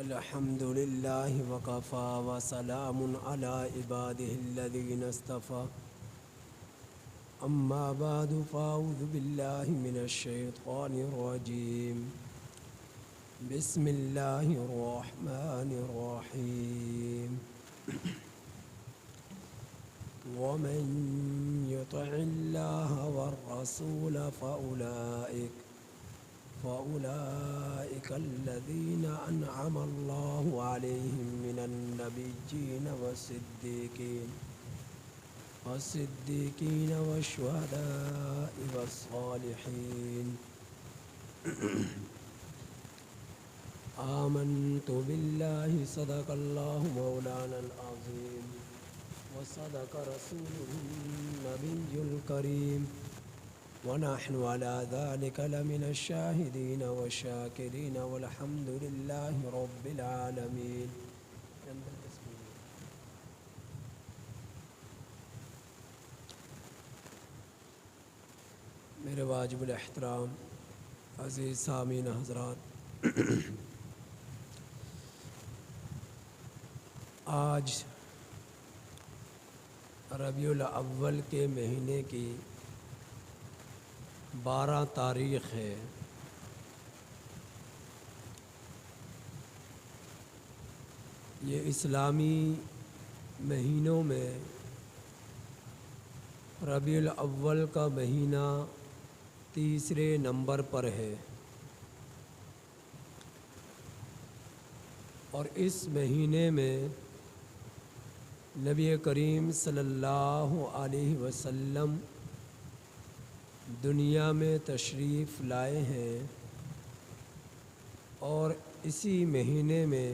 الحمد لله وكفى وسلام على عباده الذين اصطفى أما بعد فأعوذ بالله من الشيطان الرجيم بسم الله الرحمن الرحيم ومن يطع الله والرسول فأولئك الذين أنعم الله عليهم من النبيين والصديقين والشهداء والصالحين آمنت بالله صدق الله مولانا العظيم وصدق رسوله النبي الكريم ونحن على ذلك لمن الشاهدين والشاكرين والحمد لله رب العالمين. میرے واجب الاحترام عزیز سامعین حضرات، آج ربیع الاول کے مہینے کی 12 تاریخ ہے۔ یہ اسلامی مہینوں میں ربیع الاول کا مہینہ تیسرے نمبر پر ہے، اور اس مہینے میں نبی کریم صلی اللہ علیہ وسلم دنیا میں تشریف لائے ہیں، اور اسی مہینے میں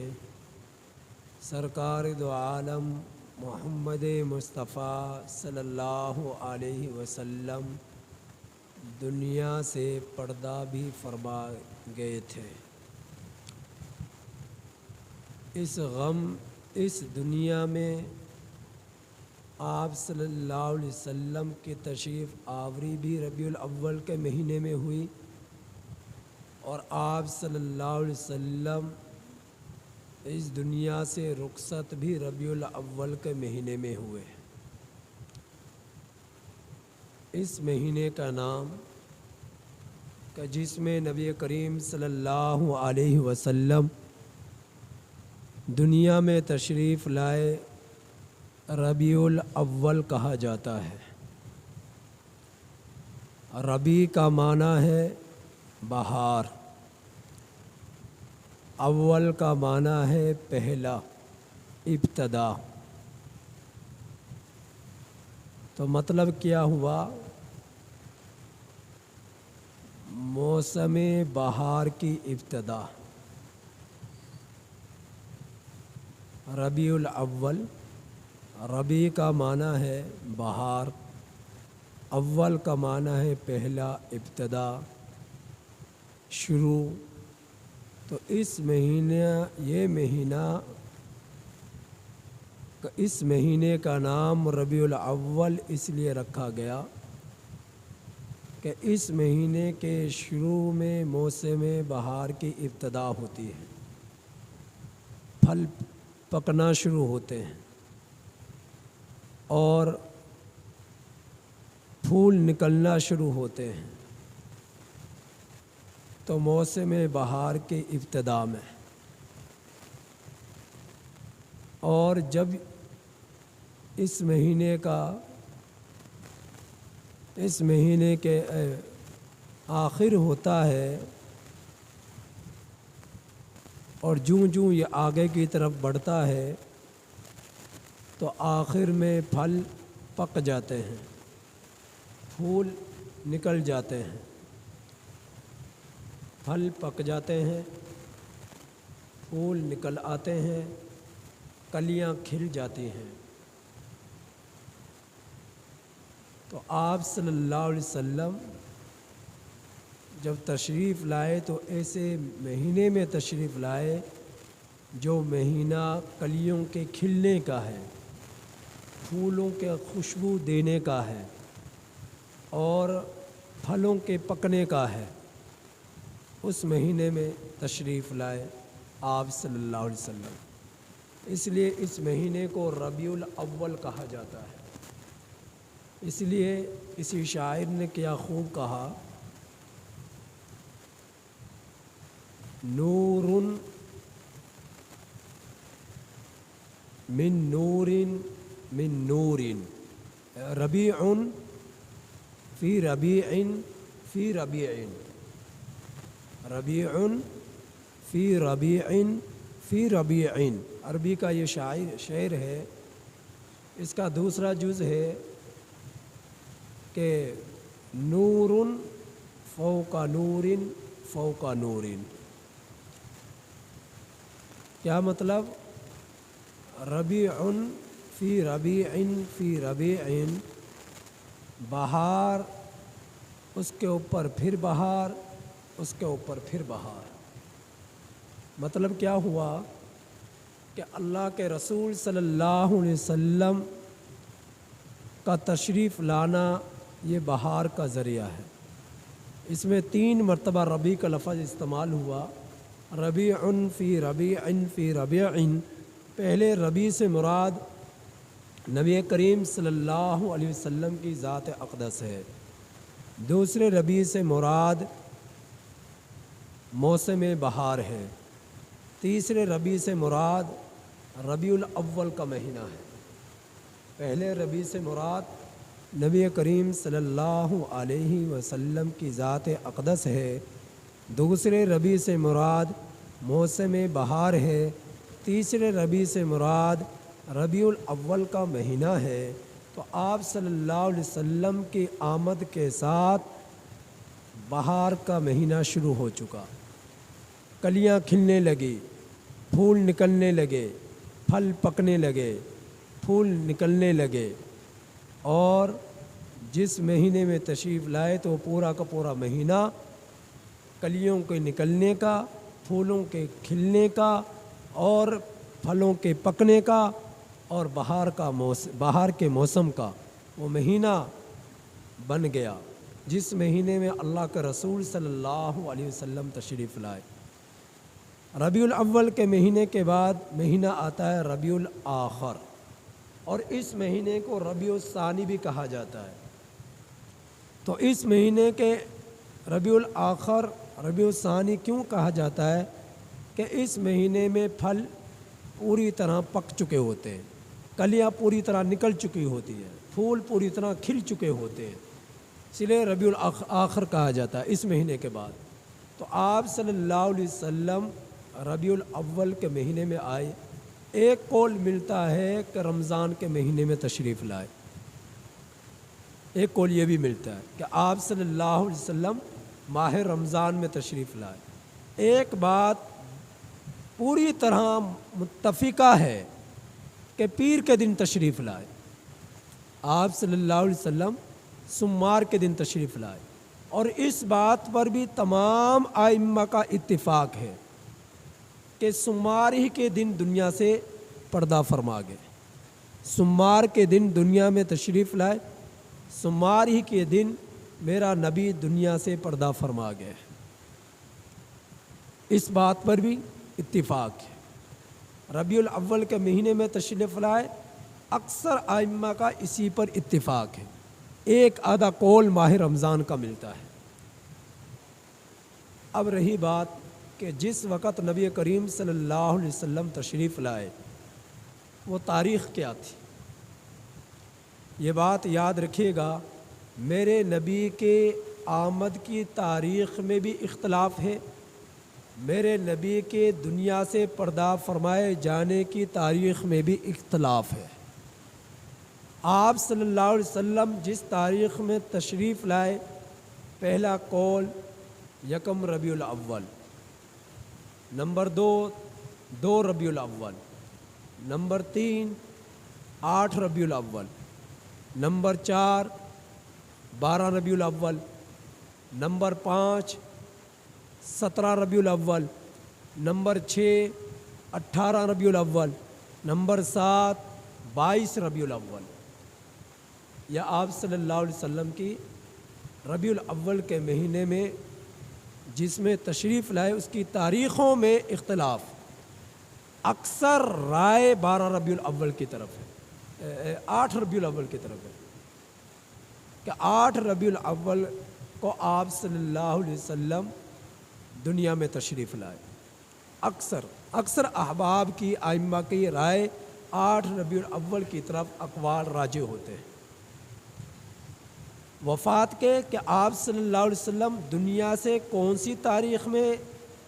سرکار دو عالم محمد مصطفیٰ صلی اللہ علیہ وسلم دنیا سے پردہ بھی فرما گئے تھے۔ اس دنیا میں آپ صلی اللہ علیہ وسلم کی تشریف آوری بھی ربیع الاول کے مہینے میں ہوئی، اور آپ صلی اللہ علیہ وسلم اس دنیا سے رخصت بھی ربیع الاول کے مہینے میں ہوئے۔ اس مہینے کا نام کہ جس میں نبی کریم صلی اللہ علیہ وسلم دنیا میں تشریف لائے، ربیع الاول کہا جاتا ہے۔ ربیع کا معنی ہے بہار، اول کا معنی ہے پہلا، ابتدا۔ تو مطلب کیا ہوا؟ موسم بہار کی ابتدا۔ ربیع الاول، ربیع کا معنی ہے بہار، اول کا معنی ہے پہلا، ابتدا، شروع۔ تو اس مہینے کا نام ربیع الاول اس لیے رکھا گیا کہ اس مہینے کے شروع میں موسم بہار کی ابتدا ہوتی ہے، پھل پکنا شروع ہوتے ہیں اور پھول نکلنا شروع ہوتے ہیں۔ تو موسم بہار کی ابتدا میں، اور جب اس مہینے کے آخر ہوتا ہے، اور جوں یہ آگے کی طرف بڑھتا ہے تو آخر میں پھل پک جاتے ہیں، پھول نکل جاتے ہیں، پھل پک جاتے ہیں، پھول نکل آتے ہیں، کلیاں کھل جاتی ہیں۔ تو آپ صلی اللہ علیہ وسلم جب تشریف لائے تو ایسے مہینے میں تشریف لائے جو مہینہ کلیوں کے کھلنے کا ہے، پھولوں کے خوشبو دینے کا ہے، اور پھلوں کے پکنے کا ہے۔ اس مہینے میں تشریف لائے، آپ صلی اللہ علیہ وسلم، اس لیے اس مہینے کو ربیع الاول کہا جاتا ہے۔ اس لیے اسی شاعر نے کیا خوب کہا، نور من نور من نور، ربیع فی ربیع فی ربیع، ربیع فی ربیع فی ربیع۔ عربی کا یہ شعر ہے۔ اس کا دوسرا جز ہے کہ نور فوق نور فوق نور۔ کیا مطلب؟ ربیع فی ربیع فی ربیع، بہار اس کے اوپر پھر بہار، اس کے اوپر پھر بہار۔ مطلب کیا ہوا کہ اللہ کے رسول صلی اللہ علیہ وسلم کا تشریف لانا یہ بہار کا ذریعہ ہے۔ اس میں 3 مرتبہ ربیع کا لفظ استعمال ہوا، ربیع فی ربیع فی ربیع۔ پہلے ربیع سے مراد نبی کریم صلی اللہ علیہ وسلم کی ذات اقدس ہے۔ دوسرے ربیع سے مراد موسم بہار ہے۔ تیسرے ربیع سے مراد ربیع الاول کا مہینہ ہے۔ پہلے ربیع سے مراد نبی کریم صلی اللہ علیہ وسلم کی ذات اقدس ہے۔ دوسرے ربیع سے مراد موسم بہار ہے۔ تیسرے ربیع سے مراد ربیع الاول کا مہینہ ہے۔ تو آپ صلی اللہ علیہ وسلم کی آمد کے ساتھ بہار کا مہینہ شروع ہو چکا، کلیاں کھلنے لگی، پھول نکلنے لگے، پھل پکنے لگے، پھول نکلنے لگے، اور جس مہینے میں تشریف لائے تو پورا کا پورا مہینہ کلیوں کے نکلنے کا، پھولوں کے کھلنے کا، اور پھلوں کے پکنے کا، اور بہار کے موسم کا وہ مہینہ بن گیا، جس مہینے میں اللہ کے رسول صلی اللہ علیہ وسلم تشریف لائے۔ ربیع الاول کے مہینے کے بعد مہینہ آتا ہے ربیع الاخر، اور اس مہینے کو ربیع الثانی بھی کہا جاتا ہے۔ تو اس مہینے کے ربیع الاخر ربیع الثانی کیوں کہا جاتا ہے؟ کہ اس مہینے میں پھل پوری طرح پک چکے ہوتے ہیں، کلیاں پوری طرح نکل چکی ہوتی ہیں، پھول پوری طرح کھل چکے ہوتے ہیں، اس لیے ربیع الاخر کہا جاتا ہے اس مہینے کے بعد۔ تو آپ صلی اللہ علیہ وسلم ربیع الاول کے مہینے میں آئے۔ ایک قول ملتا ہے کہ رمضان کے مہینے میں تشریف لائے، ایک قول یہ بھی ملتا ہے کہ آپ صلی اللہ علیہ وسلم ماہ رمضان میں تشریف لائے۔ ایک بات پوری طرح متفقہ ہے کہ پیر کے دن تشریف لائے، آپ صلی اللہ علیہ وسلم سمار کے دن تشریف لائے، اور اس بات پر بھی تمام ائمہ کا اتفاق ہے کہ سمار ہی کے دن دنیا سے پردہ فرما گئے، سمار کے دن دنیا میں تشریف لائے، سمار ہی کے دن میرا نبی دنیا سے پردہ فرما گئے، اس بات پر بھی اتفاق ہے۔ ربیع الاول کے مہینے میں تشریف لائے، اکثر ائمہ کا اسی پر اتفاق ہے، ایک آدھا قول ماہ رمضان کا ملتا ہے۔ اب رہی بات کہ جس وقت نبی کریم صلی اللہ علیہ وسلم تشریف لائے وہ تاریخ کیا تھی؟ یہ بات یاد رکھیے گا، میرے نبی کے آمد کی تاریخ میں بھی اختلاف ہے، میرے نبی کے دنیا سے پردہ فرمائے جانے کی تاریخ میں بھی اختلاف ہے۔ آپ صلی اللہ علیہ وسلم جس تاریخ میں تشریف لائے، پہلا قول یکم ربیع الاول، نمبر 2 ربیع الاول، نمبر 3 8 ربیع الاول، نمبر 4 12 ربیع الاول، نمبر 5 17 ربیع الاول، نمبر 6 18 ربیع الاول، نمبر 7 22 ربیع الاول۔ یا آپ صلی اللہ علیہ وسلم کی ربیع الاول کے مہینے میں جس میں تشریف لائے اس کی تاریخوں میں اختلاف، اکثر رائے 12 ربیع الاول کی طرف ہے، 8 ربیع الاول کی طرف ہے کہ 8 ربیع الاول کو آپ صلی اللہ علیہ وسلم دنیا میں تشریف لائے۔ اکثر احباب کی، ائمہ کی رائے 8 ربیع الاول کی طرف اقوال راجح ہوتے ہیں۔ وفات کے کہ آپ صلی اللہ علیہ وسلم دنیا سے کون سی تاریخ میں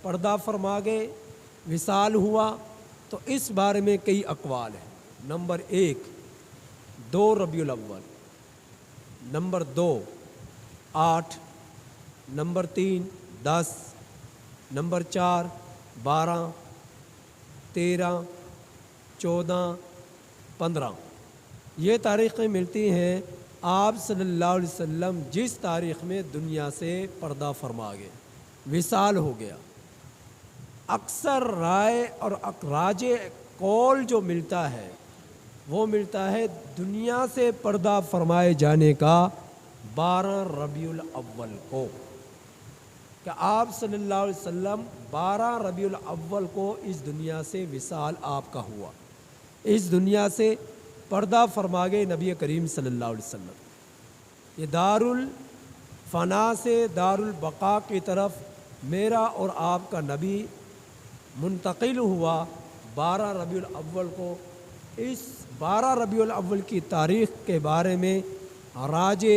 پردہ فرما گئے، وصال ہوا، تو اس بارے میں کئی اقوال ہیں۔ نمبر 1 2 ربیع الاول، نمبر 2 8، نمبر 3 10، نمبر 4 12، 13، 14، 15، یہ تاریخیں ملتی ہیں آپ صلی اللہ علیہ وسلم جس تاریخ میں دنیا سے پردہ فرما گئے، وصال ہو گیا۔ اکثر رائے اور راجح قول جو ملتا ہے وہ ملتا ہے دنیا سے پردہ فرمائے جانے کا 12 ربیع الاول کو، کہ آپ صلی اللہ علیہ وسلم 12 ربیع الاول کو اس دنیا سے وصال آپ کا ہوا، اس دنیا سے پردہ فرما گئے نبی کریم صلی اللہ علیہ وسلم۔ یہ دار الفنا سے دار البقاء کی طرف میرا اور آپ کا نبی منتقل ہوا 12 ربیع الاول کو۔ اس 12 ربیع الاول کی تاریخ کے بارے میں راجح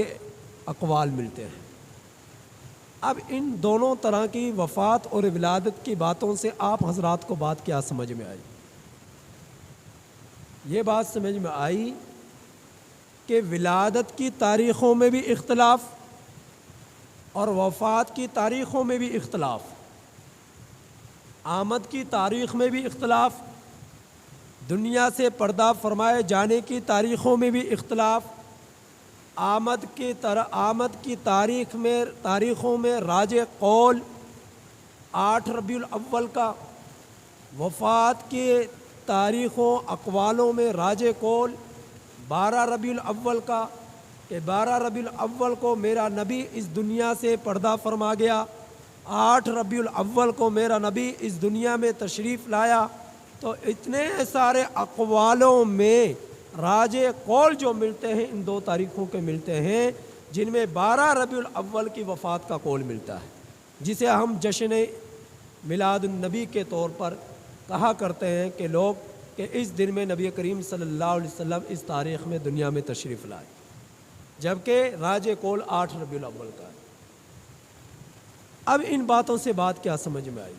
اقوال ملتے ہیں۔ اب ان دونوں طرح کی وفات اور ولادت کی باتوں سے آپ حضرات کو بات کیا سمجھ میں آئی؟ یہ بات سمجھ میں آئی کہ ولادت کی تاریخوں میں بھی اختلاف اور وفات کی تاریخوں میں بھی اختلاف، آمد کی تاریخ میں بھی اختلاف، دنیا سے پردہ فرمائے جانے کی تاریخوں میں بھی اختلاف، آمد کی تاریخوں میں راجح قول 8 ربیع الاول کا، وفات کی تاریخوں اقوالوں میں راجح قول 12 ربیع الاول کا، کہ 12 ربیع الاول کو میرا نبی اس دنیا سے پردہ فرما گیا، 8 ربیع الاول کو میرا نبی اس دنیا میں تشریف لایا۔ تو اتنے سارے اقوالوں میں راجح قول جو ملتے ہیں ان دو تاریخوں کے ملتے ہیں، جن میں 12 ربیع الاول کی وفات کا قول ملتا ہے، جسے ہم جشن میلاد النبی کے طور پر کہا کرتے ہیں کہ لوگ کہ اس دن میں نبی کریم صلی اللہ علیہ وسلم اس تاریخ میں دنیا میں تشریف لائے، جبکہ راجح قول 8 ربیع الاول کا ہے۔ اب ان باتوں سے بات کیا سمجھ میں آئی؟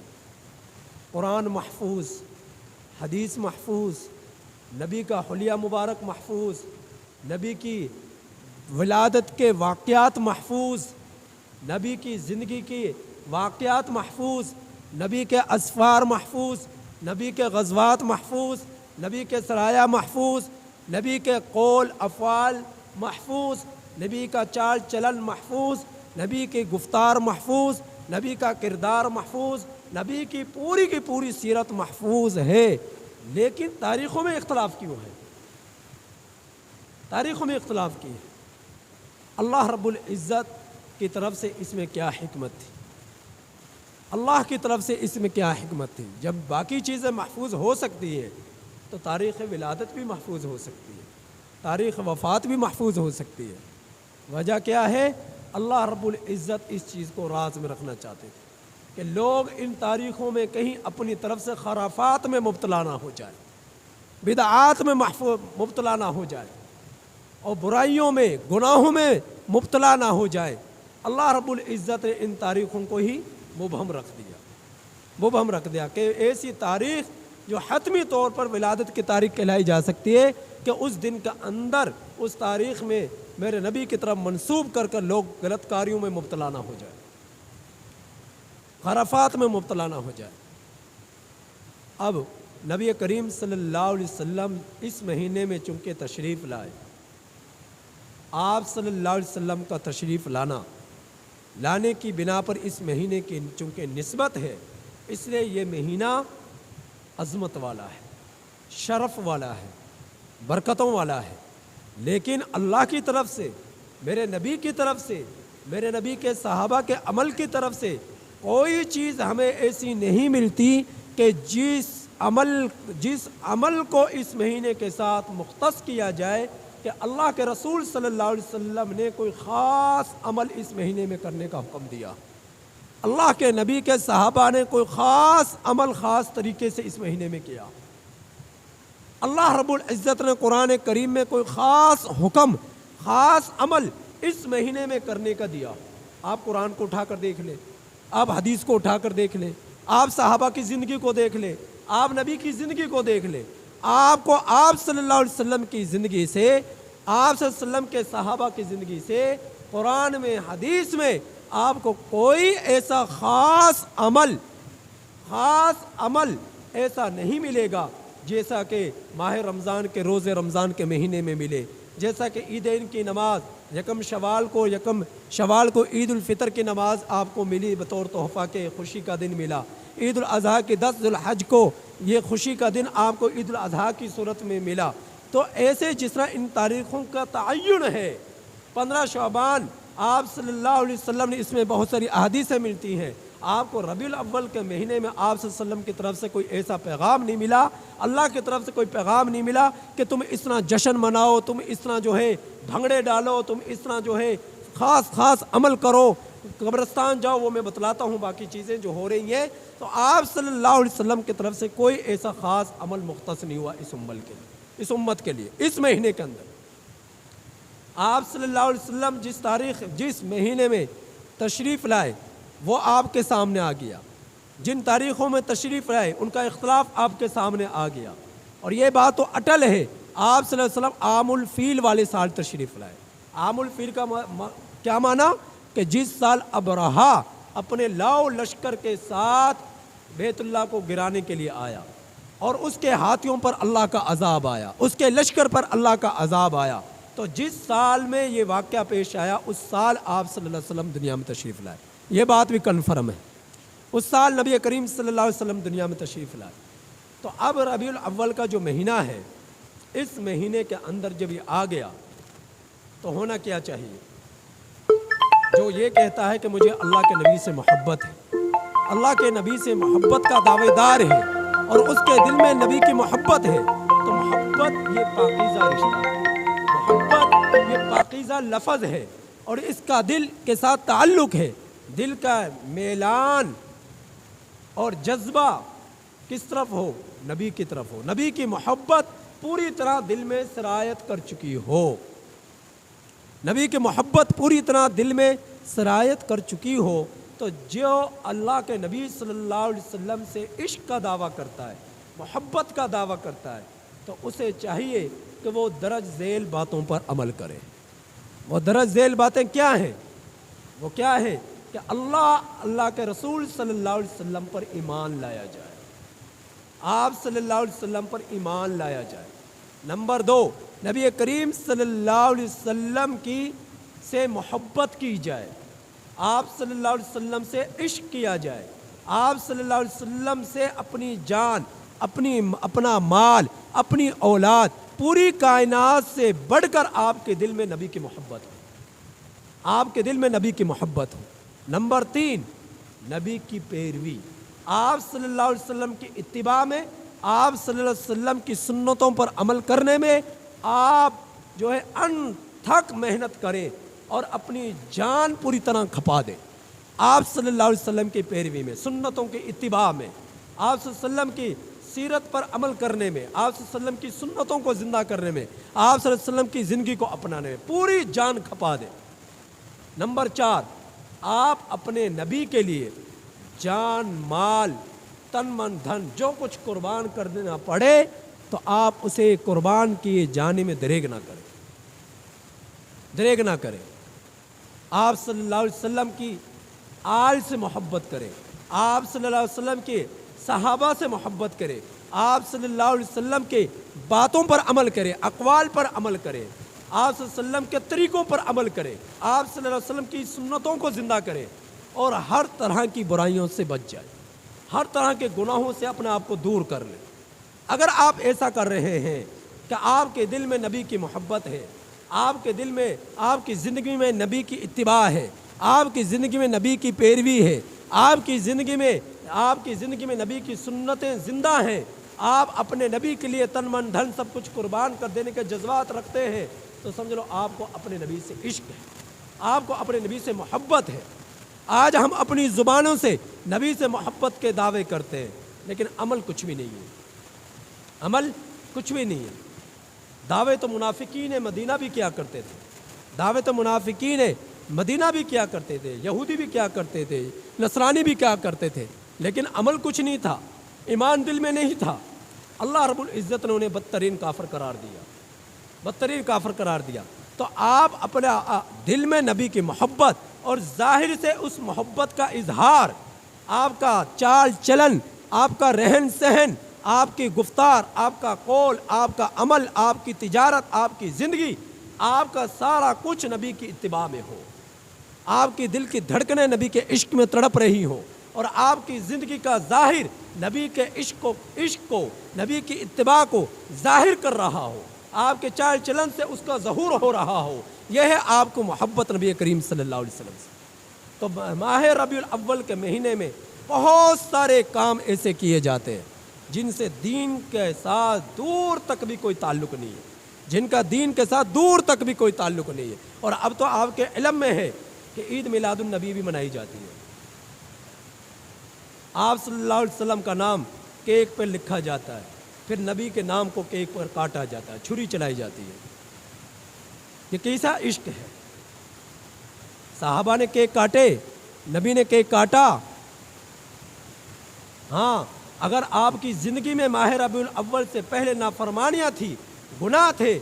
قرآن محفوظ، حدیث محفوظ، نبی کا حلیہ مبارک محفوظ، نبی کی ولادت کے واقعات محفوظ، نبی کی زندگی کی واقعات محفوظ، نبی کے اسفار محفوظ، نبی کے غزوات محفوظ، نبی کے سرایا محفوظ، نبی کے قول افعال محفوظ، نبی کا چال چلن محفوظ، نبی کی گفتار محفوظ، نبی کا کردار محفوظ، نبی کی پوری سیرت محفوظ ہے۔ لیکن تاریخوں میں اختلاف کیوں ہے؟ تاریخوں میں اختلاف کی ہے، اللہ رب العزت کی طرف سے اس میں کیا حکمت تھی؟ اللہ کی طرف سے اس میں کیا حکمت تھی؟ جب باقی چیزیں محفوظ ہو سکتی ہیں تو تاریخ ولادت بھی محفوظ ہو سکتی ہے، تاریخ وفات بھی محفوظ ہو سکتی ہے۔ وجہ کیا ہے؟ اللہ رب العزت اس چیز کو راز میں رکھنا چاہتے تھے کہ لوگ ان تاریخوں میں کہیں اپنی طرف سے خرافات میں مبتلا نہ ہو جائے، بدعات میں مبتلا نہ ہو جائے، اور برائیوں میں، گناہوں میں مبتلا نہ ہو جائے۔ اللہ رب العزت نے ان تاریخوں کو ہی مبہم رکھ دیا کہ ایسی تاریخ جو حتمی طور پر ولادت کی تاریخ کہلائی جا سکتی ہے کہ اس دن کے اندر اس تاریخ میں میرے نبی کی طرف منسوب کر لوگ غلط کاریوں میں مبتلا نہ ہو جائے، خرافات میں مبتلا نہ ہو جائے۔ اب نبی کریم صلی اللہ علیہ وسلم اس مہینے میں چونکہ تشریف لائے، آپ صلی اللہ علیہ وسلم کا تشریف لانے کی بنا پر اس مہینے کی چونکہ نسبت ہے، اس لیے یہ مہینہ عظمت والا ہے، شرف والا ہے، برکتوں والا ہے۔ لیکن اللہ کی طرف سے، میرے نبی کی طرف سے، میرے نبی کے صحابہ کے عمل کی طرف سے کوئی چیز ہمیں ایسی نہیں ملتی کہ جس جس عمل کو اس مہینے کے ساتھ مختص کیا جائے کہ اللہ کے رسول صلی اللہ علیہ وسلم نے کوئی خاص عمل اس مہینے میں کرنے کا حکم دیا، اللہ کے نبی کے صحابہ نے کوئی خاص عمل خاص طریقے سے اس مہینے میں کیا، اللہ رب العزت نے قرآن کریم میں کوئی خاص حکم خاص عمل اس مہینے میں کرنے کا دیا۔ آپ قرآن کو اٹھا کر دیکھ لیں، آپ حدیث کو اٹھا کر دیکھ لیں، آپ صحابہ کی زندگی کو دیکھ لیں، آپ نبی کی زندگی کو دیکھ لیں، آپ کو آپ صلی اللہ علیہ وسلم کی زندگی سے، آپ صلی اللہ علیہ وسلم کے صحابہ کی زندگی سے، قرآن میں حدیث میں آپ کو کوئی ایسا خاص عمل ایسا نہیں ملے گا جیسا کہ ماہ رمضان کے روزے رمضان کے مہینے میں ملے، جیسا کہ عیدین کی نماز یکم شوال کو عید الفطر کی نماز آپ کو ملی بطور تحفہ کے، خوشی کا دن ملا، عید الاضحیٰ کی 10 ذی الحج کو یہ خوشی کا دن آپ کو عید الاضحیٰ کی صورت میں ملا۔ تو ایسے جس طرح ان تاریخوں کا تعین ہے، 15 شعبان آپ صلی اللہ علیہ وسلم نے، اس میں بہت ساری احادیثیں ملتی ہیں، آپ کو ربیع الاول کے مہینے میں آپ صلی اللہ علیہ وسلم کی طرف سے کوئی ایسا پیغام نہیں ملا، اللہ کی طرف سے کوئی پیغام نہیں ملا کہ تم اس طرح جشن مناؤ، تم اس طرح جو ہے بھنگڑے ڈالو، تم اس طرح جو ہے خاص عمل کرو، قبرستان جاؤ۔ وہ میں بتلاتا ہوں باقی چیزیں جو ہو رہی ہیں۔ تو آپ صلی اللہ علیہ وسلم کی طرف سے کوئی ایسا خاص عمل مختص نہیں ہوا اس امت کے لیے اس مہینے کے اندر۔ آپ صلی اللہ علیہ وسلم جس مہینے میں تشریف لائے وہ آپ کے سامنے آ گیا، جن تاریخوں میں تشریف لائے ان کا اختلاف آپ کے سامنے آ گیا، اور یہ بات تو اٹل ہے۔ آپ صلی اللہ علیہ وسلم عام الفیل والے سال تشریف لائے۔ عام الفیل کا کیا معنی؟ کہ جس سال ابرہا اپنے لاؤ لشکر کے ساتھ بیت اللہ کو گرانے کے لیے آیا اور اس کے ہاتھیوں پر اللہ کا عذاب آیا، اس کے لشکر پر اللہ کا عذاب آیا، تو جس سال میں یہ واقعہ پیش آیا اس سال آپ صلی اللہ علیہ وسلم دنیا میں تشریف لائے۔ یہ بات بھی کنفرم ہے، اس سال نبی کریم صلی اللہ علیہ وسلم دنیا میں تشریف لائے۔ تو اب ربیع الاول کا جو مہینہ ہے، اس مہینے کے اندر جب یہ آ گیا تو ہونا کیا چاہیے؟ جو یہ کہتا ہے کہ مجھے اللہ کے نبی سے محبت ہے، اللہ کے نبی سے محبت کا دعوے دار ہے اور اس کے دل میں نبی کی محبت ہے، تو محبت یہ پاکیزہ رشتہ ہے، محبت یہ پاکیزہ لفظ ہے اور اس کا دل کے ساتھ تعلق ہے۔ دل کا میلان اور جذبہ کس طرف ہو؟ نبی کی طرف ہو، نبی کی محبت پوری طرح دل میں سرایت کر چکی ہو، نبی کی محبت پوری طرح دل میں سرایت کر چکی ہو، تو جو اللہ کے نبی صلی اللہ علیہ وسلم سے عشق کا دعویٰ کرتا ہے، محبت کا دعویٰ کرتا ہے، تو اسے چاہیے کہ وہ درج ذیل باتوں پر عمل کرے۔ وہ درج ذیل باتیں کیا ہیں؟ وہ کیا ہے کہ اللہ کے رسول صلی اللہ علیہ وسلم پر ایمان لایا جائے، آپ صلی اللہ علیہ وسلم پر ایمان لایا جائے۔ نمبر 2، نبی کریم صلی اللہ علیہ وسلم سے محبت کی جائے، آپ صلی اللہ علیہ وسلم سے عشق کیا جائے، آپ صلی اللہ علیہ وسلم سے اپنی جان، اپنا مال، اپنی اولاد، پوری کائنات سے بڑھ کر آپ کے دل میں نبی کی محبت ہو، آپ کے دل میں نبی کی محبت ہو۔ نمبر 3، نبی کی پیروی، آپ صلی اللہ علیہ وسلم کی اتباع میں، آپ صلی اللہ علیہ وسلم کی سنتوں پر عمل کرنے میں آپ جو ہے انتھک محنت کریں اور اپنی جان پوری طرح کھپا دیں۔ آپ صلی اللہ علیہ وسلم کی پیروی میں، سنتوں کی اتباع میں، آپ صلی اللہ علیہ وسلم کی سیرت پر عمل کرنے میں، آپ صلی اللہ علیہ وسلم کی سنتوں کو زندہ کرنے میں، آپ صلی اللہ علیہ وسلم کی زندگی کو اپنانے میں پوری جان کھپا دیں۔ نمبر 4، آپ اپنے نبی کے لیے جان، مال، تن من دھن جو کچھ قربان کر دینا پڑے تو آپ اسے قربان کیے جانے میں دریغ نہ کریں۔ آپ صلی اللہ علیہ وسلم کی آل سے محبت کریں، آپ صلی اللہ علیہ وسلم کے صحابہ سے محبت کریں، آپ صلی اللہ علیہ وسلم کے باتوں پر عمل کریں، اقوال پر عمل کریں، آپ صلی اللہ علیہ وسلم کے طریقوں پر عمل کریں، آپ صلی اللہ علیہ وسلم کی سنتوں کو زندہ کریں اور ہر طرح کی برائیوں سے بچ جائیں، ہر طرح کے گناہوں سے اپنے آپ کو دور کر لیں۔ اگر آپ ایسا کر رہے ہیں کہ آپ کے دل میں نبی کی محبت ہے، آپ کے دل میں، آپ کی زندگی میں نبی کی اتباع ہے، آپ کی زندگی میں نبی کی پیروی ہے، آپ کی زندگی میں نبی کی سنتیں زندہ ہیں، آپ اپنے نبی کے لیے تن من دھن سب کچھ قربان کر دینے کے جذبات رکھتے ہیں تو سمجھ لو آپ کو اپنے نبی سے عشق ہے، آپ کو اپنے نبی سے محبت ہے۔ آج ہم اپنی زبانوں سے نبی سے محبت کے دعوے کرتے ہیں لیکن عمل کچھ بھی نہیں ہے، عمل کچھ بھی نہیں ہے۔ دعوے تو منافقین مدینہ بھی کیا کرتے تھے، دعوے تو منافقین مدینہ بھی کیا کرتے تھے، یہودی بھی کیا کرتے تھے، نصرانی بھی کیا کرتے تھے، لیکن عمل کچھ نہیں تھا، ایمان دل میں نہیں تھا۔ اللہ رب العزت نے انہیں بدترین کافر قرار دیا، بدترین کافر قرار دیا۔ تو آپ اپنا دل میں نبی کی محبت اور ظاہر سے اس محبت کا اظہار، آپ کا چال چلن، آپ کا رہن سہن، آپ کی گفتار، آپ کا قول، آپ کا عمل، آپ کی تجارت، آپ کی زندگی، آپ کا سارا کچھ نبی کی اتباع میں ہو، آپ کی دل کی دھڑکنیں نبی کے عشق میں تڑپ رہی ہو، اور آپ کی زندگی کا ظاہر نبی کے عشق کو نبی کی اتباع کو ظاہر کر رہا ہو، آپ کے چال چلن سے اس کا ظہور ہو رہا ہو، یہ ہے آپ کو محبت نبی کریم صلی اللہ علیہ وسلم سے۔ تو ماہ ربیع الاول کے مہینے میں بہت سارے کام ایسے کیے جاتے ہیں جن سے دین کے ساتھ دور تک بھی کوئی تعلق نہیں ہے، جن کا دین کے ساتھ دور تک بھی کوئی تعلق نہیں ہے۔ اور اب تو آپ کے علم میں ہے کہ عید میلاد النبی بھی منائی جاتی ہے، آپ صلی اللہ علیہ وسلم کا نام کیک پر لکھا جاتا ہے، پھر نبی کے نام کو کیک پر کاٹا جاتا ہے، چھری چلائی جاتی ہے۔ یہ کیسا عشق ہے؟ صحابہ نے کیک کاٹے، نبی نے کیک کاٹا۔ ہاں، اگر آپ کی زندگی میں ماہ ربیع الاول سے پہلے نافرمانیاں تھی، گناہ تھے،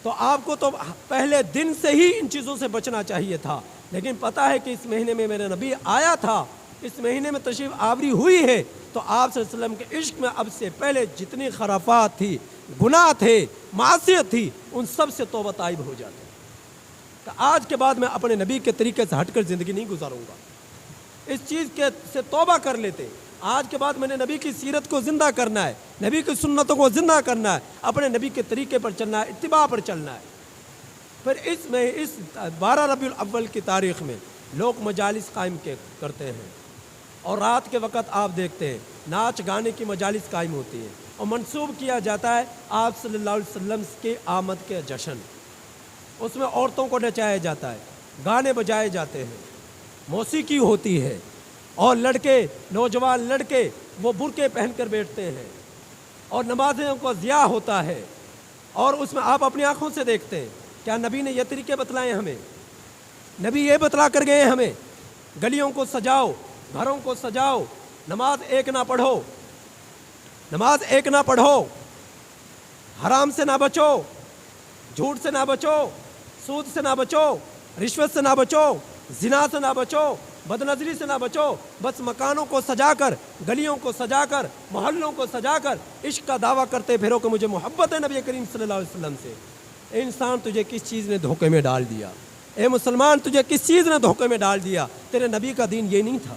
تو آپ کو تو پہلے دن سے ہی ان چیزوں سے بچنا چاہیے تھا، لیکن پتہ ہے کہ اس مہینے میں میرا نبی آیا تھا، اس مہینے میں تشریف آوری ہوئی ہے، تو آپ صلی اللہ علیہ وسلم کے عشق میں اب سے پہلے جتنی خرافات تھی، گناہ تھے، معصیت تھی، ان سب سے توبہ طائب ہو جاتے ہیں کہ آج کے بعد میں اپنے نبی کے طریقے سے ہٹ کر زندگی نہیں گزاروں گا، اس چیز کے سے توبہ کر لیتے۔ آج کے بعد میں نے نبی کی سیرت کو زندہ کرنا ہے، نبی کی سنتوں کو زندہ کرنا ہے، اپنے نبی کے طریقے پر چلنا ہے، اتباع پر چلنا ہے۔ پھر اس 12 ربیع الاول کی تاریخ میں لوگ مجالس قائم کرتے ہیں، اور رات کے وقت آپ دیکھتے ہیں ناچ گانے کی مجالس قائم ہوتی ہے، اور منسوب کیا جاتا ہے آپ صلی اللہ علیہ وسلم کے آمد کے جشن۔ اس میں عورتوں کو نچایا جاتا ہے، گانے بجائے جاتے ہیں، موسیقی ہوتی ہے، اور لڑکے، نوجوان لڑکے وہ برقعے پہن کر بیٹھتے ہیں، اور نمازوں کو ضیاع ہوتا ہے، اور اس میں آپ اپنی آنکھوں سے دیکھتے ہیں۔ کیا نبی نے یہ طریقے بتلائے ہمیں؟ نبی یہ بتلا کر گئے ہمیں گلیوں کو سجاؤ، گھروں کو سجاؤ، نماز ایک نہ پڑھو، نماز ایک نہ پڑھو، حرام سے نہ بچو، جھوٹ سے نہ بچو، سود سے نہ بچو، رشوت سے نہ بچو، زنا سے نہ بچو، بد نظری سے نہ بچو، بس مکانوں کو سجا کر، گلیوں کو سجا کر، محلوں کو سجا کر عشق کا دعویٰ کرتے پھرو کہ مجھے محبت ہے نبی کریم صلی اللہ علیہ وسلم سے۔ اے انسان، تجھے کس چیز نے دھوکے میں ڈال دیا؟ اے مسلمان، تجھے کس چیز نے دھوکے میں ڈال دیا؟ تیرے نبی کا دین یہ نہیں تھا۔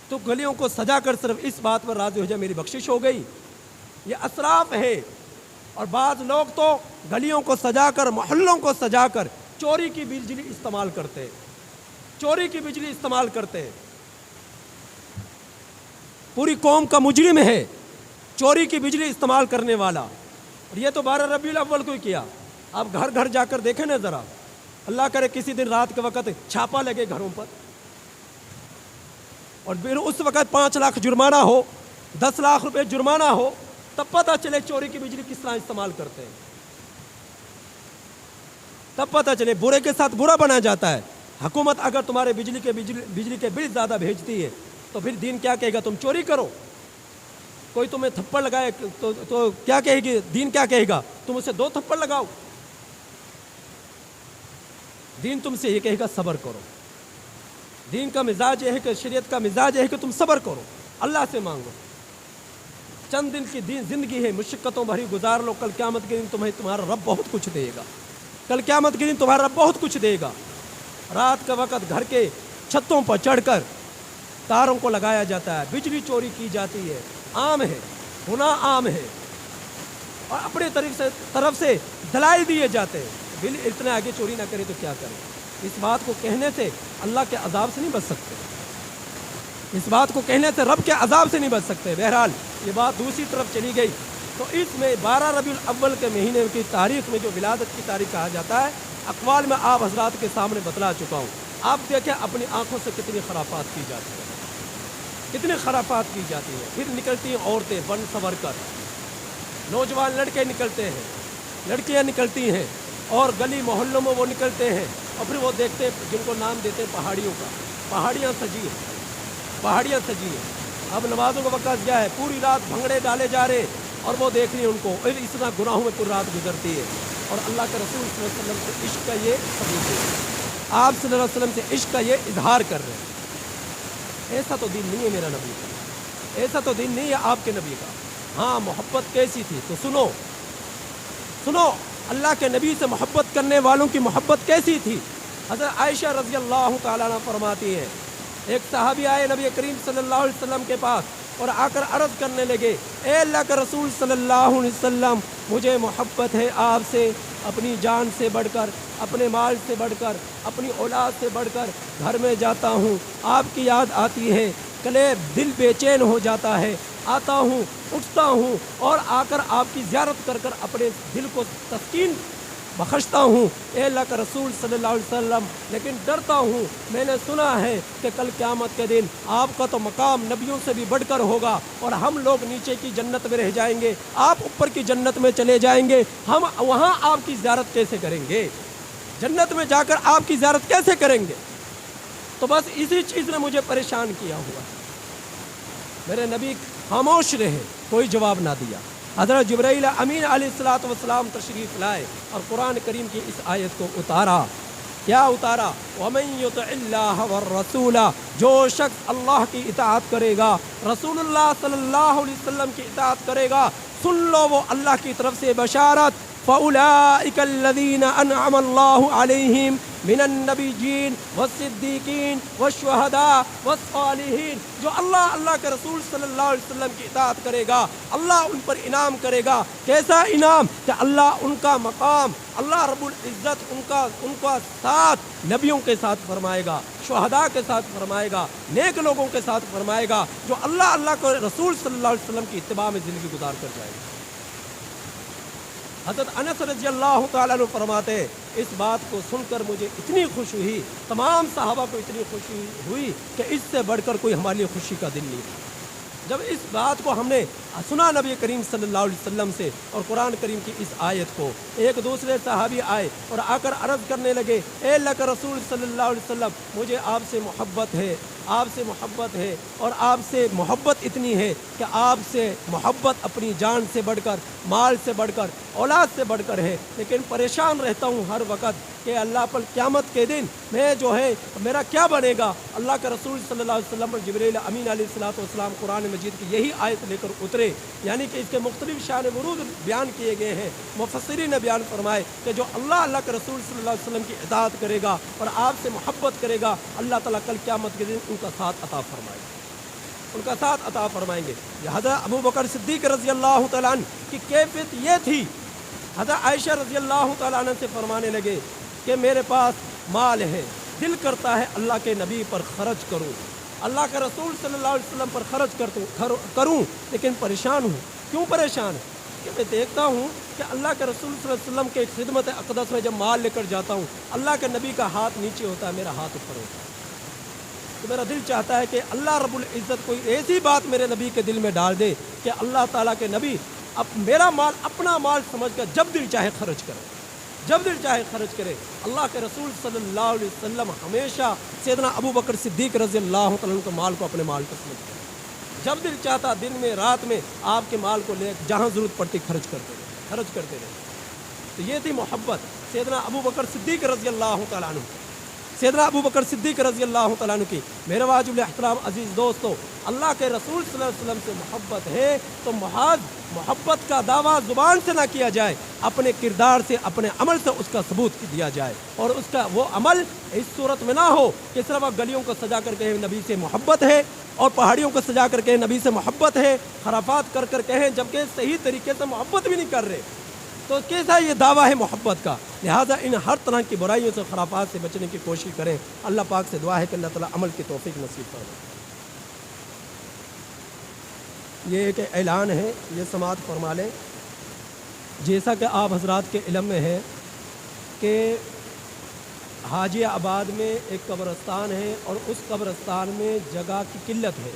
تو گلیوں کو سجا کر صرف اس بات پر راضی ہو جائے میری بخشش ہو گئی، یہ اسراف ہے۔ اور بعض لوگ تو گلیوں کو سجا کر، محلوں کو سجا کر چوری کی بجلی استعمال کرتے ہیں، چوری کی بجلی استعمال کرتے ہیں۔ پوری قوم کا مجرم ہے چوری کی بجلی استعمال کرنے والا، اور یہ تو 12 ربیع الاول کو ہی کیا۔ آپ گھر گھر جا کر دیکھیں نا ذرا، اللہ کرے کسی دن رات کے وقت چھاپا لگے گھروں پر، اور پھر اس وقت 5 لاکھ جرمانہ ہو، 10 لاکھ روپے جرمانہ ہو، تب پتہ چلے چوری کی بجلی کس طرح استعمال کرتے ہیں، تب پتہ چلے برے کے ساتھ برا بنا جاتا ہے۔ حکومت اگر تمہارے بجلی کے بل زیادہ بھیجتی ہے تو پھر دین کیا کہے گا؟ تم چوری کرو۔ کوئی تمہیں تھپڑ لگائے تو کیا کہے گی؟ دین کیا کہے گا؟ تم اسے 2 تھپڑ لگاؤ۔ دین تم سے یہ کہے گا صبر کرو۔ دین کا مزاج یہ ہے کہ، شریعت کا مزاج یہ ہے کہ تم صبر کرو، اللہ سے مانگو، چند دن کی زندگی ہے، مشقتوں بھری گزار لو، کل قیامت کے دن تمہیں تمہارا رب بہت کچھ دے گا، کل قیامت کے دن تمہارا رب بہت کچھ دے گا۔ رات کا وقت گھر کے چھتوں پر چڑھ کر تاروں کو لگایا جاتا ہے، بجلی چوری کی جاتی ہے، عام ہے، گناہ عام ہے، اور اپنے طرف سے دلائل دیے جاتے ہیں، بل اتنے آگے چوری نہ کرے تو کیا کرے۔ اس بات کو کہنے سے اللہ کے عذاب سے نہیں بچ سکتے، اس بات کو کہنے سے رب کے عذاب سے نہیں بچ سکتے۔ بہرحال یہ بات دوسری طرف چلی گئی تو اس میں 12 ربیع الاول کے مہینے کی تاریخ میں جو ولادت کی تاریخ کہا جاتا ہے، اقوال میں آپ حضرات کے سامنے بتلا چکا ہوں۔ آپ دیکھیں اپنی آنکھوں سے کتنی خرافات کی جاتی ہیں، کتنی خرافات کی جاتی ہیں۔ پھر نکلتی ہیں عورتیں بن سنور کر، نوجوان لڑکے نکلتے ہیں، لڑکیاں نکلتی ہیں، اور گلی محلوں میں وہ نکلتے ہیں، اور پھر وہ دیکھتے ہیں جن کو نام دیتے ہیں پہاڑیوں کا، پہاڑیاں سجی ہیں، پہاڑیاں سجی ہیں۔ اب نمازوں کا وقت کیا ہے، پوری رات بھنگڑے ڈالے جا رہے، اور وہ دیکھ رہی ہیں ان کو، اور اس طرح گناہوں میں پوری رات گزرتی ہے۔ اور اللہ کے رسول صلی اللہ علیہ وسلم سے عشق کا یہ ثبوت ہے، آپ صلی اللہ علیہ وسلم سے عشق کا یہ اظہار کر رہے ہیں۔ ایسا تو دین نہیں ہے میرا نبی کا، ایسا تو دین نہیں ہے آپ کے نبی کا۔ ہاں محبت کیسی تھی تو سنو سنو، اللہ کے نبی سے محبت کرنے والوں کی محبت کیسی تھی۔ حضرت عائشہ رضی اللہ تعالیٰ عنہ فرماتی ہے، ایک صحابی آئے نبی کریم صلی اللہ علیہ وسلم کے پاس اور آ کر عرض کرنے لگے، اے اللہ کے رسول صلی اللہ علیہ وسلم، مجھے محبت ہے آپ سے اپنی جان سے بڑھ کر، اپنے مال سے بڑھ کر، اپنی اولاد سے بڑھ کر۔ گھر میں جاتا ہوں آپ کی یاد آتی ہے، کلیب دل بے چین ہو جاتا ہے، آتا ہوں اٹھتا ہوں اور آ کر آپ کی زیارت کر کر اپنے دل کو تسکین بخشتا ہوں، اے اللہ کا رسول صلی اللہ علیہ وسلم، لیکن ڈرتا ہوں، میں نے سنا ہے کہ کل قیامت کے دن آپ کا تو مقام نبیوں سے بھی بڑھ کر ہوگا، اور ہم لوگ نیچے کی جنت میں رہ جائیں گے، آپ اوپر کی جنت میں چلے جائیں گے، ہم وہاں آپ کی زیارت کیسے کریں گے، جنت میں جا کر آپ کی زیارت کیسے کریں گے۔ تو بس اسی چیز نے مجھے پریشان کیا ہوا۔ میرے نبی خاموش رہے، کوئی جواب نہ دیا۔ حضرت جبرائیل امین علیہ الصلوۃ والسلام تشریف لائے اور قرآن کریم کی اس آیت کو اتارا۔ کیا اتارا؟ وَمَن يُطِعِ اللَّهَ وَالرَّسُولَ، جو شخص اللہ کی اطاعت کرے گا، رسول اللہ صلی اللہ علیہ وسلم کی اطاعت کرے گا، سن لو وہ اللہ کی طرف سے بشارت، فَأُولَٰئِكَ الَّذِينَ أَنْعَمَ اللَّهُ عَلَيْهِمْ من النبیین والصدیقین والشہداء والصالحین، جو اللہ کے رسول صلی اللہ علیہ وسلم کی اطاعت کرے گا، اللہ ان پر انعام کرے گا۔ کیسا انعام؟ کہ اللہ ان کا مقام، اللہ رب العزت ان کا ساتھ نبیوں کے ساتھ فرمائے گا، شہداء کے ساتھ فرمائے گا، نیک لوگوں کے ساتھ فرمائے گا، جو اللہ کے رسول صلی اللہ علیہ وسلم کی اتباع میں زندگی گزار کر جائے گا۔ حضرت انس رضی اللہ تعالیٰ عنہ فرماتے، اس بات کو سن کر مجھے اتنی خوشی ہوئی، تمام صحابہ کو اتنی خوشی ہوئی کہ اس سے بڑھ کر کوئی ہمارے لیے خوشی کا دن نہیں تھا۔ جب اس بات کو ہم نے سنا نبی کریم صلی اللہ علیہ وسلم سے اور قرآن کریم کی اس آیت کو، ایک دوسرے صحابی آئے اور آ کر عرض کرنے لگے، اے اللہ کا رسول صلی اللہ علیہ وسلم، مجھے آپ سے محبت ہے، آپ سے محبت ہے، اور آپ سے محبت اتنی ہے کہ آپ سے محبت اپنی جان سے بڑھ کر، مال سے بڑھ کر، اولاد سے بڑھ کر ہے، لیکن پریشان رہتا ہوں ہر وقت کہ اللہ پر قیامت کے دن میں جو ہے میرا کیا بنے گا۔ اللہ کے رسول صلی اللہ علیہ وسلم پر جبرائیل امین علیہ الصلوۃ والسلام قرآن مجید کی یہی آیت لے کر اترے، یعنی کہ اس کے مختلف شان ورود بیان کیے گئے ہیں۔ مفسرین نے بیان فرمائے کہ جو اللہ کے رسول صلی اللہ علیہ وسلم کی اطاعت کرے گا اور آپ سے محبت کرے گا، اللہ تعالیٰ کل قیامت کے دن ان کا ساتھ عطا فرمائے گا، ان کا ساتھ عطا فرمائیں گے۔ حضرت ابو بکر صدیق رضی اللہ تعالیٰ عنہ کی کیفیت یہ تھی، حضرت عائشہ رضی اللہ تعالیٰ عنہ سے فرمانے لگے کہ میرے پاس مال ہے، دل کرتا ہے اللہ کے نبی پر خرچ کروں، اللہ کے رسول صلی اللہ علیہ وسلم پر خرچ کروں، لیکن پریشان ہوں۔ کیوں پریشان ہے؟ کہ میں دیکھتا ہوں کہ اللہ کے رسول صلی اللہ علیہ وسلم کے خدمت اقدس میں جب مال لے کر جاتا ہوں، اللہ کے نبی کا ہاتھ نیچے ہوتا ہے، میرا ہاتھ اوپر ہوتا ہے، تو میرا دل چاہتا ہے کہ اللہ رب العزت کوئی ایسی بات میرے نبی کے دل میں ڈال دے کہ اللہ تعالیٰ کے نبی اب میرا مال اپنا مال سمجھ کر جب دل چاہے خرچ کرے، جب دل چاہے خرچ کرے۔ اللہ کے رسول صلی اللہ علیہ وسلم ہمیشہ سیدنا ابو بکر صدیق رضی اللہ تعالیٰ عنہ کے مال کو اپنے مال کا سمجھتے ہیں، جب دل چاہتا دن میں رات میں آپ کے مال کو لے جہاں ضرورت پڑتی خرچ کرتے رہے۔ تو یہ تھی محبت سیدنا ابو بکر صدیق رضی اللہ تعالیٰ عنہ، سیدنا ابو بکر صدیق رضی اللہ تعالیٰ عنہ کی۔ میرے واجب الاحترام عزیز دوستو، اللہ کے رسول صلی اللہ علیہ وسلم سے محبت ہے تو محض محبت کا دعویٰ زبان سے نہ کیا جائے، اپنے کردار سے، اپنے عمل سے اس کا ثبوت دیا جائے، اور اس کا وہ عمل اس صورت میں نہ ہو کہ صرف آپ گلیوں کو سجا کر کہیں نبی سے محبت ہے، اور پہاڑیوں کو سجا کر کہیں نبی سے محبت ہے، خرافات کر کر کہیں جبکہ صحیح طریقے سے محبت بھی نہیں کر رہے، تو کیسا یہ دعویٰ ہے محبت کا۔ لہٰذا ان ہر طرح کی برائیوں سے، خرافات سے بچنے کی کوشش کریں۔ اللہ پاک سے دعا ہے کہ اللہ تعالیٰ عمل کی توفیق نصیب فرمائے۔ یہ ایک اعلان ہے، یہ سماعت فرما لیں۔ جیسا کہ آپ حضرات کے علم میں ہے کہ حاجی آباد میں ایک قبرستان ہے اور اس قبرستان میں جگہ کی قلت ہے۔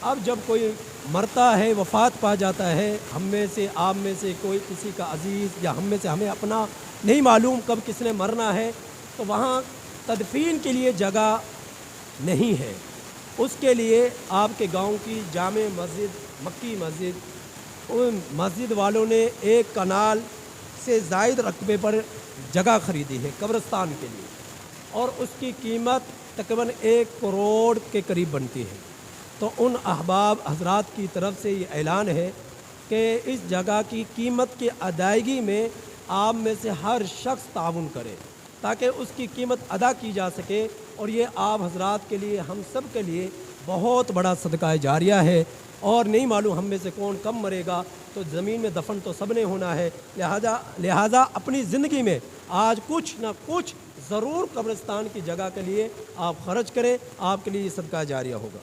اب جب کوئی مرتا ہے، وفات پا جاتا ہے، ہم میں سے آپ میں سے کوئی کسی کا عزیز یا ہم میں سے ہمیں اپنا نہیں معلوم کب کس نے مرنا ہے، تو وہاں تدفین کے لیے جگہ نہیں ہے۔ اس کے لیے آپ کے گاؤں کی جامع مسجد، مکی مسجد، ان مسجد والوں نے ایک کنال سے زائد رقبے پر جگہ خریدی ہے قبرستان کے لیے، اور اس کی قیمت تقریباً 1 کروڑ کے قریب بنتی ہے۔ تو ان احباب حضرات کی طرف سے یہ اعلان ہے کہ اس جگہ کی قیمت کی ادائیگی میں آپ میں سے ہر شخص تعاون کرے تاکہ اس کی قیمت ادا کی جا سکے، اور یہ آپ حضرات کے لیے، ہم سب کے لیے بہت بڑا صدقہ جاریہ ہے، اور نہیں معلوم ہم میں سے کون کم مرے گا، تو زمین میں دفن تو سب نے ہونا ہے، لہٰذا اپنی زندگی میں آج کچھ نہ کچھ ضرور قبرستان کی جگہ کے لیے آپ خرچ کریں، آپ کے لیے یہ صدقہ جاریہ ہوگا۔